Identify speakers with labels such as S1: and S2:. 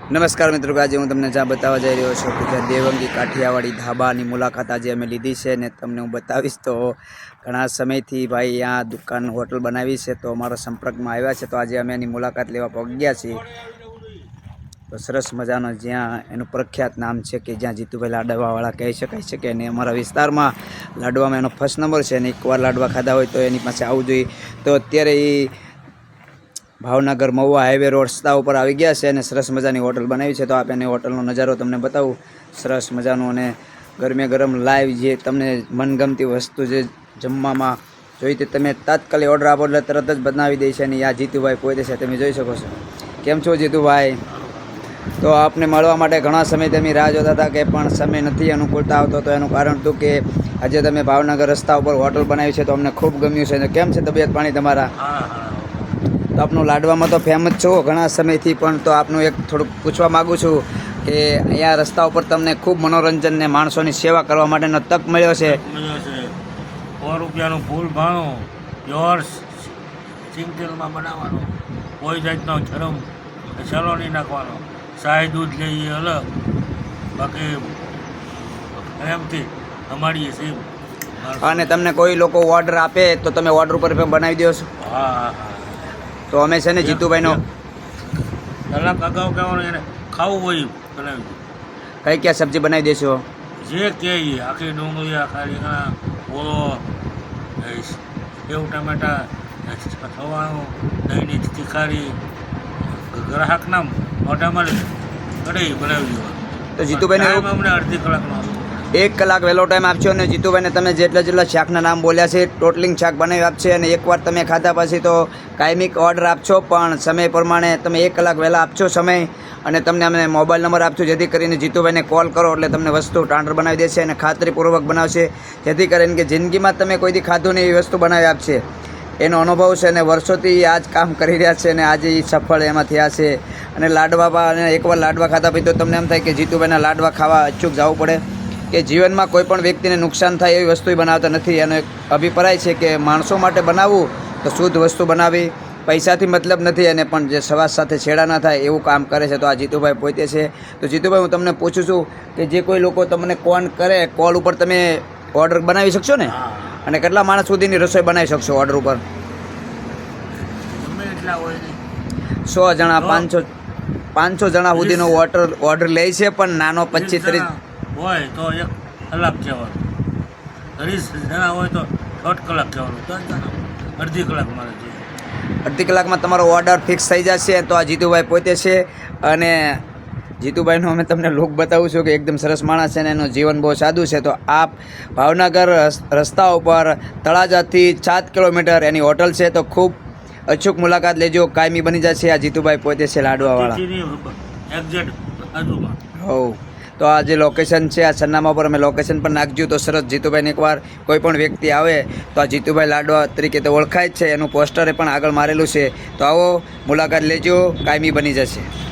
S1: નમસ્કાર મિત્રો, આજે હું તમને જ્યાં બતાવવા જઈ રહ્યો છું કે જ્યાં દેવંગી કાઠિયાવાડી ધાબાની મુલાકાત આજે અમે લીધી છે ને તમને હું બતાવીશ. તો ઘણા સમયથી ભાઈ અહીંયા દુકાન હોટલ બનાવી છે, તો અમારા સંપર્કમાં આવ્યા છે, તો આજે અમે એની મુલાકાત લેવા પહોંચી ગયા છીએ. તો સરસ મજાનો જ્યાં એનું પ્રખ્યાત નામ છે કે જ્યાં જીતુભાઈ લાડવાવાળા કહી શકાય છે કે, અને અમારા વિસ્તારમાં લાડવામાં એનો ફર્સ્ટ નંબર છે, અને એકવાર લાડવા ખાધા હોય તો એની પાસે આવવું જોઈએ. તો અત્યારે એ ભાવનગર મહુવા હાઈવે રોડ રસ્તા ઉપર આવી ગયા છે અને સરસ મજાની હોટલ બનાવી છે. તો આપ એની હોટલનો નજારો તમને બતાવું. સરસ મજાનું અને ગરમે ગરમ લાઈવ જે તમને મનગમતી વસ્તુ જે જમવામાં જોઈતી તમે તાત્કાલિક ઓર્ડર આપો એટલે તરત જ બનાવી દે છે. અને આ જીતુભાઈ પોતે છે, તમે જોઈ શકો છો. કેમ છો જીતુભાઈ? તો આપને મળવા માટે ઘણા સમય તમે રાહ જોતા હતા કે પણ સમય નથી અનુકૂળતા આવતો. તો એનું કારણ હતું કે આજે તમે ભાવનગર રસ્તા ઉપર હોટલ બનાવી છે, તો અમને ખૂબ ગમ્યું છે. કેમ છે તબિયત પાણી તમારા? તો આપનું લાડવામાં તો ફેમસ છો ઘણા સમયથી, પણ તો આપનું એક થોડુંક પૂછવા માગું છું કે અહીંયા રસ્તા ઉપર તમને ખૂબ મનોરંજન ને માણસોની સેવા કરવા માટેનો તક મળ્યો છે.
S2: 100 રૂપિયાનું ફૂલ ભાણું પ્યોર સિંગતેલમાં બનાવવાનું, કોઈ જાતનો ગરમ મસાલો નહીં નાખવાનો, શાહી દૂધ લઈએ અલગ, બાકી એમથી અમારી સેમ.
S1: અને તમને કોઈ લોકો ઓર્ડર આપે તો તમે ઓર્ડર ઉપર બનાવી દો છો?
S2: હા.
S1: તો અમે છે ને જીતુભાઈનો
S2: કલાક અગાઉ કહેવાનું એને ખાવું હોય બનાવી દો.
S1: કઈ ક્યાં સબ્જી બનાવી દેશો?
S2: જે કે આખી ડુંગળી, આખા રીંગણા, ઓળો, સેવ ટમેટા, સવાણું, દહીંની તીખારી, ગ્રાહકના મોઢામાં કઢાઈ બનાવી દેવાનું.
S1: તો જીતુભાઈને
S2: અમને અડધી કલાકનો
S1: 1 કલાક વહેલો ટાઈમ આપશો. અને જીતુભાઈને તમે જેટલા શાકના નામ બોલ્યા છે ટોટલિંગ શાક બનાવી આપશે, અને એકવાર તમે ખાધા પછી તો કાયમિક ઓર્ડર આપશો, પણ સમય પ્રમાણે તમે 1 કલાક વહેલા આપશો સમય, અને તમને અમને મોબાઈલ નંબર આપશો, જેથી કરીને જીતુભાઈને કોલ કરો એટલે તમને વસ્તુ ટાંડર બનાવી દેશે અને ખાતરીપૂર્વક બનાવશે, જેથી કરીને કે જિંદગીમાં તમે કોઈથી ખાધું નહીં એવી વસ્તુ બનાવી આપશે. એનો અનુભવ છે અને વર્ષોથી આ જ કામ કરી રહ્યા છે અને આજે એ સફળ એમાં થયા છે. અને લાડવા, અને એકવાર લાડવા ખાધા પછી તો તમને એમ થાય કે જીતુભાઈના લાડવા ખાવા અચૂક જવું પડે. કે જીવનમાં કોઈ પણ વ્યક્તિને નુકસાન થાય એવી વસ્તુ બનાવતા નથી. એનો એક અભિપ્રાય છે કે માણસો માટે બનાવવું તો શુદ્ધ વસ્તુ બનાવી, પૈસાથી મતલબ નથી, અને પણ જે સવાસ સાથે છેડા ના થાય એવું કામ કરે છે. તો આ જીતુભાઈ પોતે છે. તો જીતુભાઈ, હું તમને પૂછું છું કે જે કોઈ લોકો તમને કોલ કરે, કોલ ઉપર તમે ઓર્ડર બનાવી શકશો ને? અને કેટલા માણસ સુધીની રસોઈ બનાવી શકશો ઓર્ડર ઉપર? 100 જણા, 500 જણા સુધીનો ઓર્ડર લે છે, પણ નાનો 25-30
S2: હોય તો 1 કલાક કહેવાનું, 30 જણા હોય તો 8 કલાક કહેવાનું, 10 જણા અડધી કલાક મારે જોઈએ.
S1: અડધી કલાકમાં તમારો ઓર્ડર ફિક્સ થઈ જશે. તો આ જીતુભાઈ પોતે છે, અને જીતુભાઈનો અમે તમને લુક બતાવું છું કે એકદમ સરસ માણસ છે અને એનું જીવન બહુ સાદું છે. તો આપ ભાવનગર રસ્તા ઉપર તળાજાથી 7 કિલોમીટર એની હોટલ છે, તો ખૂબ અચૂક મુલાકાત લેજો, કાયમી બની જશે. આ જીતુભાઈ પોતે છે લાડવાવાળા. હો, તો આ જે લોકેશન છે આ સરનામા પર અમે લોકેશન પર નાખજો. તો સરસ જીતુભાઈને એકવાર કોઈ પણ વ્યક્તિ આવે તો આ જીતુભાઈ લાડવા તરીકે તો ઓળખાય જ છે, એનું પોસ્ટરે પણ આગળ મારેલું છે. તો આવો, મુલાકાત લેજો, કાયમી બની જશે.